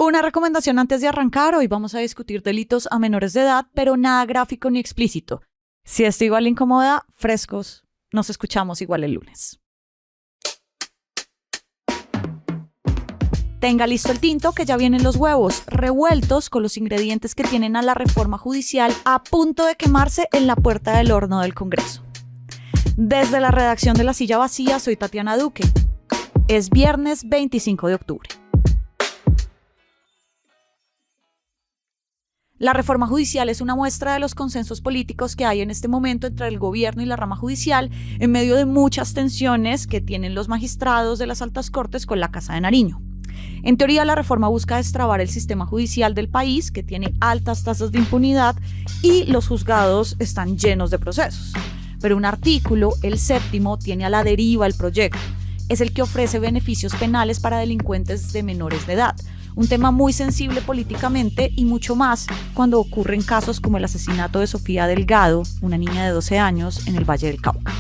Una recomendación antes de arrancar, hoy vamos a discutir delitos a menores de edad, pero nada gráfico ni explícito. Si esto igual le incomoda, frescos, nos escuchamos igual el lunes. Tenga listo el tinto que ya vienen los huevos revueltos con los ingredientes que tienen a la reforma judicial a punto de quemarse en la puerta del horno del Congreso. Desde la redacción de La Silla Vacía, soy Tatiana Duque. Es viernes 25 de octubre. La reforma judicial es una muestra de los consensos políticos que hay en este momento entre el gobierno y la rama judicial en medio de muchas tensiones que tienen los magistrados de las altas cortes con la Casa de Nariño. En teoría, la reforma busca destrabar el sistema judicial del país, que tiene altas tasas de impunidad, y los juzgados están llenos de procesos. Pero un artículo, el 7º, tiene a la deriva el proyecto. Es el que ofrece beneficios penales para delincuentes de menores de edad. Un tema muy sensible políticamente y mucho más cuando ocurren casos como el asesinato de Sofía Delgado, una niña de 12 años, en el Valle del Cauca.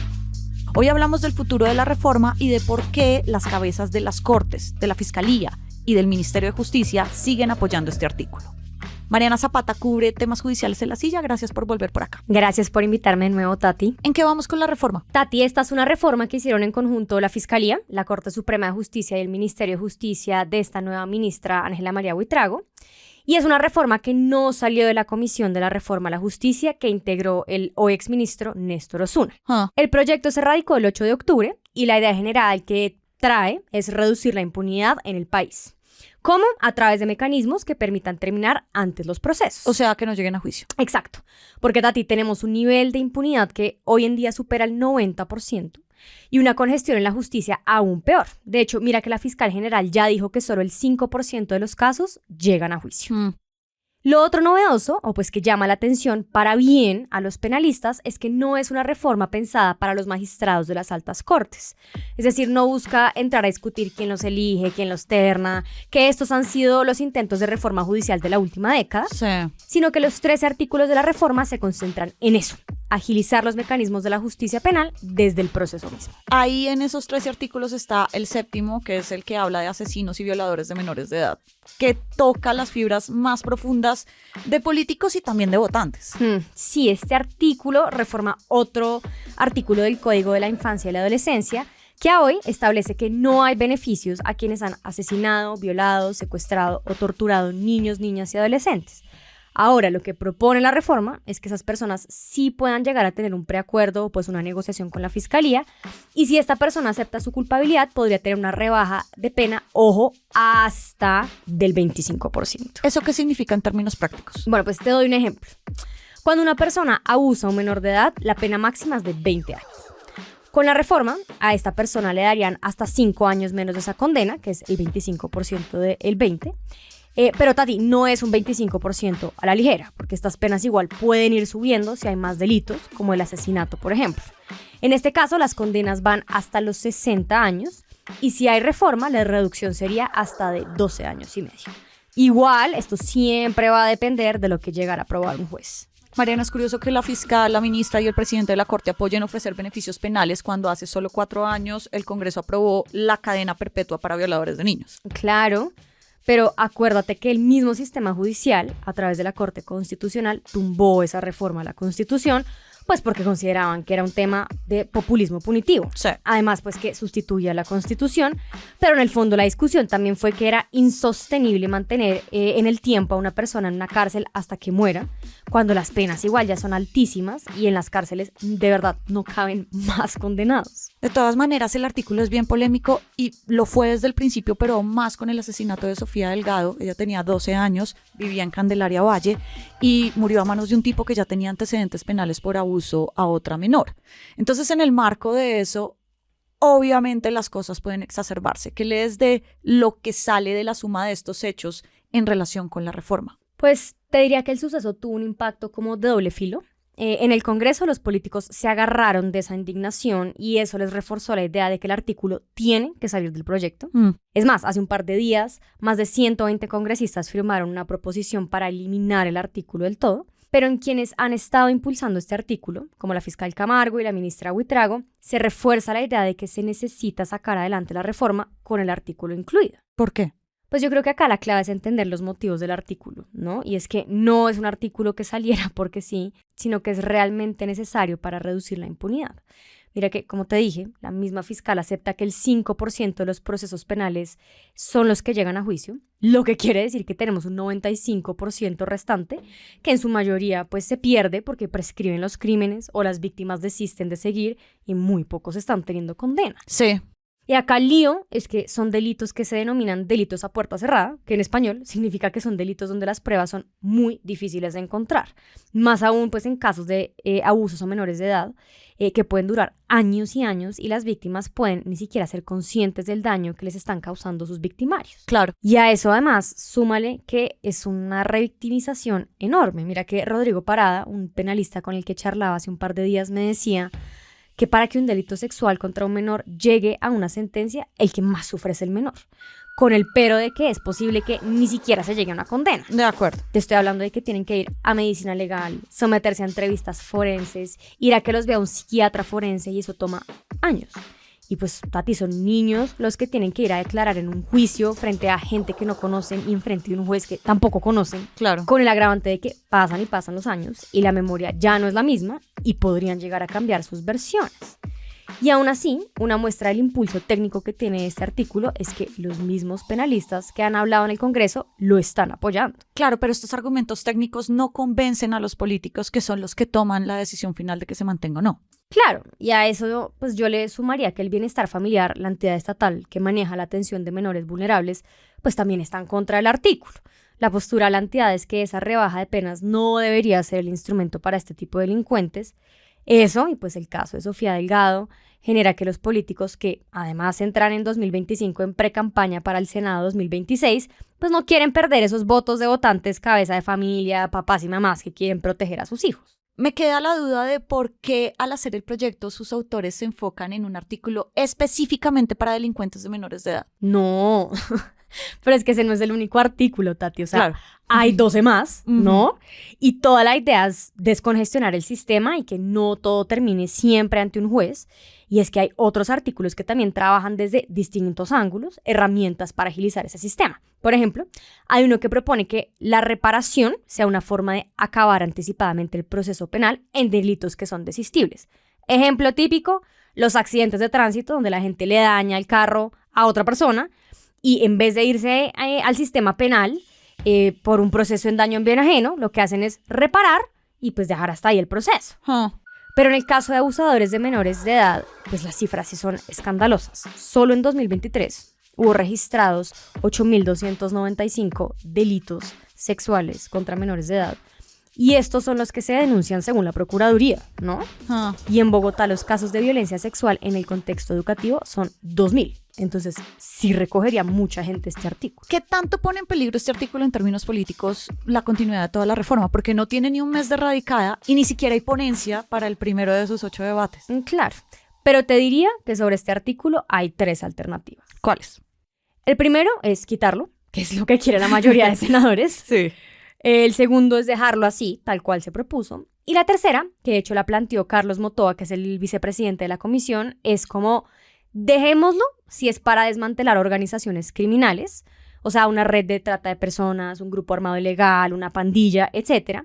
Hoy hablamos del futuro de la reforma y de por qué las cabezas de las Cortes, de la Fiscalía y del Ministerio de Justicia siguen apoyando este artículo. Mariana Zapata cubre temas judiciales en La Silla. Gracias por volver por acá. Gracias por invitarme de nuevo, Tati. ¿En qué vamos con la reforma? Tati, esta es una reforma que hicieron en conjunto la Fiscalía, la Corte Suprema de Justicia y el Ministerio de Justicia de esta nueva ministra Ángela María Buitrago. Y es una reforma que no salió de la Comisión de la Reforma a la Justicia que integró el o exministro Néstor Osuna. El proyecto se radicó el 8 de octubre y la idea general que trae es reducir la impunidad en el país. ¿Cómo? A través de mecanismos que permitan terminar antes los procesos. O sea, que no lleguen a juicio. Exacto. Porque, Tati, tenemos un nivel de impunidad que hoy en día supera el 90% y una congestión en la justicia aún peor. De hecho, mira que la fiscal general ya dijo que solo el 5% de los casos llegan a juicio. Lo otro novedoso, o pues que llama la atención para bien a los penalistas, es que no es una reforma pensada para los magistrados de las altas cortes. Es decir, no busca entrar a discutir quién los elige, quién los terna, que estos han sido los intentos de reforma judicial de la última década, sino que los 13 artículos de la reforma se concentran en eso, agilizar los mecanismos de la justicia penal desde el proceso mismo. Ahí en esos 13 artículos está el 7º, que es el que habla de asesinos y violadores de menores de edad, que toca las fibras más profundas de políticos y también de votantes. Sí, este artículo reforma otro artículo del Código de la Infancia y la Adolescencia que hoy establece que no hay beneficios a quienes han asesinado, violado, secuestrado o torturado niños, niñas y adolescentes. Ahora, lo que propone la reforma es que esas personas sí puedan llegar a tener un preacuerdo o pues una negociación con la fiscalía, y si esta persona acepta su culpabilidad, podría tener una rebaja de pena, ojo, hasta del 25%. ¿Eso qué significa en términos prácticos? Bueno, pues te doy un ejemplo. Cuando una persona abusa a un menor de edad, la pena máxima es de 20 años. Con la reforma, a esta persona le darían hasta 5 años menos de esa condena, que es el 25% del 20%. Pero, Tati, no es un 25% a la ligera, porque estas penas igual pueden ir subiendo si hay más delitos, como el asesinato, por ejemplo. En este caso, las condenas van hasta los 60 años, y si hay reforma, la reducción sería hasta de 12 años y medio. Igual, esto siempre va a depender de lo que llegara a aprobar un juez. Mariana, es curioso que la fiscal, la ministra y el presidente de la Corte apoyen ofrecer beneficios penales cuando hace solo 4 años el Congreso aprobó la cadena perpetua para violadores de niños. Claro. Pero acuérdate que el mismo sistema judicial, a través de la Corte Constitucional, tumbó esa reforma a la Constitución, pues porque consideraban que era un tema de populismo punitivo. Sí. Además, pues que sustituía la Constitución, pero en el fondo la discusión también fue que era insostenible mantener en el tiempo a una persona en una cárcel hasta que muera, cuando las penas igual ya son altísimas y en las cárceles de verdad no caben más condenados. De todas maneras, el artículo es bien polémico y lo fue desde el principio, pero más con el asesinato de Sofía Delgado. Ella tenía 12 años, vivía en Candelaria Valle y murió a manos de un tipo que ya tenía antecedentes penales por abuso a otra menor. Entonces, en el marco de eso, obviamente las cosas pueden exacerbarse. ¿Qué lees de lo que sale de la suma de estos hechos en relación con la reforma? Pues te diría que el suceso tuvo un impacto como de doble filo. En el Congreso los políticos se agarraron de esa indignación y eso les reforzó la idea de que el artículo tiene que salir del proyecto. Es más, hace un par de días, más de 120 congresistas firmaron una proposición para eliminar el artículo del todo, pero en quienes han estado impulsando este artículo, como la fiscal Camargo y la ministra Buitrago, se refuerza la idea de que se necesita sacar adelante la reforma con el artículo incluido. ¿Por qué? Pues yo creo que acá la clave es entender los motivos del artículo, ¿no? Y es que no es un artículo que saliera porque sí, sino que es realmente necesario para reducir la impunidad. Mira que, como te dije, la misma fiscal acepta que el 5% de los procesos penales son los que llegan a juicio, lo que quiere decir que tenemos un 95% restante, que en su mayoría pues se pierde porque prescriben los crímenes o las víctimas desisten de seguir y muy pocos están teniendo condena. Sí. Y acá el lío es que son delitos que se denominan delitos a puerta cerrada, que en español significa que son delitos donde las pruebas son muy difíciles de encontrar. Más aún pues en casos de abusos a menores de edad, que pueden durar años y años y las víctimas pueden ni siquiera ser conscientes del daño que les están causando sus victimarios. Claro. Y a eso además súmale que es una revictimización enorme. Mira que Rodrigo Parada, un penalista con el que charlaba hace un par de días, me decía que para que un delito sexual contra un menor llegue a una sentencia, el que más sufre es el menor, con el pero de que es posible que ni siquiera se llegue a una condena. De acuerdo. Te estoy hablando de que tienen que ir a medicina legal, someterse a entrevistas forenses, ir a que los vea un psiquiatra forense y eso toma años. Y pues, Tati, son niños los que tienen que ir a declarar en un juicio frente a gente que no conocen y frente a un juez que tampoco conocen. Claro. Con el agravante de que pasan y pasan los años y la memoria ya no es la misma y podrían llegar a cambiar sus versiones. Y aún así, una muestra del impulso técnico que tiene este artículo es que los mismos penalistas que han hablado en el Congreso lo están apoyando. Claro, pero estos argumentos técnicos no convencen a los políticos que son los que toman la decisión final de que se mantenga o no. Claro, y a eso pues yo le sumaría que el bienestar familiar, la entidad estatal que maneja la atención de menores vulnerables, pues también está en contra del artículo. La postura de la entidad es que esa rebaja de penas no debería ser el instrumento para este tipo de delincuentes. Eso, y pues el caso de Sofía Delgado, genera que los políticos que además entran en 2025 en precampaña para el Senado 2026, pues no quieren perder esos votos de votantes cabeza de familia, papás y mamás que quieren proteger a sus hijos. Me queda la duda de por qué al hacer el proyecto sus autores se enfocan en un artículo específicamente para delincuentes de menores de edad. No, pero es que ese no es el único artículo, Tati. O sea, Claro. hay 12 más, ¿no? Y toda la idea es descongestionar el sistema y que no todo termine siempre ante un juez. Y es que hay otros artículos que también trabajan desde distintos ángulos, herramientas para agilizar ese sistema. Por ejemplo, hay uno que propone que la reparación sea una forma de acabar anticipadamente el proceso penal en delitos que son desistibles. Ejemplo típico, los accidentes de tránsito donde la gente le daña el carro a otra persona y en vez de irse al sistema penal por un proceso en daño en bien ajeno, lo que hacen es reparar y pues dejar hasta ahí el proceso. Pero en el caso de abusadores de menores de edad, pues las cifras sí son escandalosas. Solo en 2023 hubo registrados 8.295 delitos sexuales contra menores de edad. Y estos son los que se denuncian según la Procuraduría, ¿no? Y en Bogotá los casos de violencia sexual en el contexto educativo son 2.000. Entonces, sí recogería mucha gente este artículo. ¿Qué tanto pone en peligro este artículo en términos políticos la continuidad de toda la reforma? Porque no tiene ni un mes de radicada y ni siquiera hay ponencia para el primero de sus 8 debates. Claro, pero te diría que sobre este artículo hay 3 alternativas. ¿Cuáles? El primero es quitarlo, que es lo que quiere la mayoría de senadores. Sí. El segundo es dejarlo así, tal cual se propuso. Y la tercera, que de hecho la planteó Carlos Motoa, que es el vicepresidente de la comisión, es como dejémoslo si es para desmantelar organizaciones criminales, o sea, una red de trata de personas, un grupo armado ilegal, una pandilla, etc.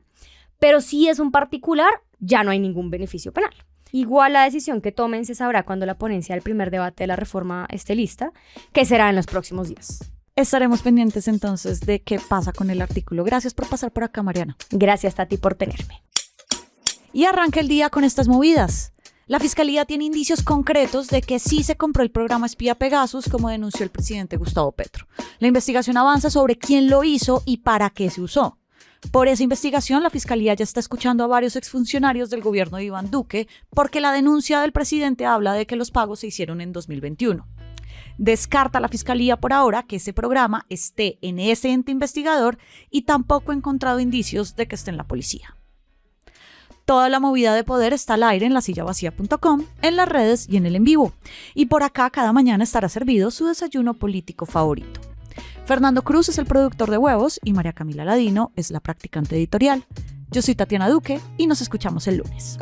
Pero si es un particular, ya no hay ningún beneficio penal. Igual la decisión que tomen se sabrá cuando la ponencia del primer debate de la reforma esté lista, que será en los próximos días. Estaremos pendientes entonces de qué pasa con el artículo. Gracias por pasar por acá, Mariana. Gracias, Tati, por tenerme. Y arranca el día con estas movidas. La Fiscalía tiene indicios concretos de que sí se compró el programa espía Pegasus, como denunció el presidente Gustavo Petro. La investigación avanza sobre quién lo hizo y para qué se usó. Por esa investigación, la Fiscalía ya está escuchando a varios exfuncionarios del gobierno de Iván Duque, porque la denuncia del presidente habla de que los pagos se hicieron en 2021. Descarta la Fiscalía por ahora que ese programa esté en ese ente investigador y tampoco ha encontrado indicios de que esté en la policía. Toda la movida de poder está al aire en lasillavacía.com, en las redes y en el en vivo. Y por acá cada mañana estará servido su desayuno político favorito. Fernando Cruz es el productor de Huevos y María Camila Ladino es la practicante editorial. Yo soy Tatiana Duque y nos escuchamos el lunes.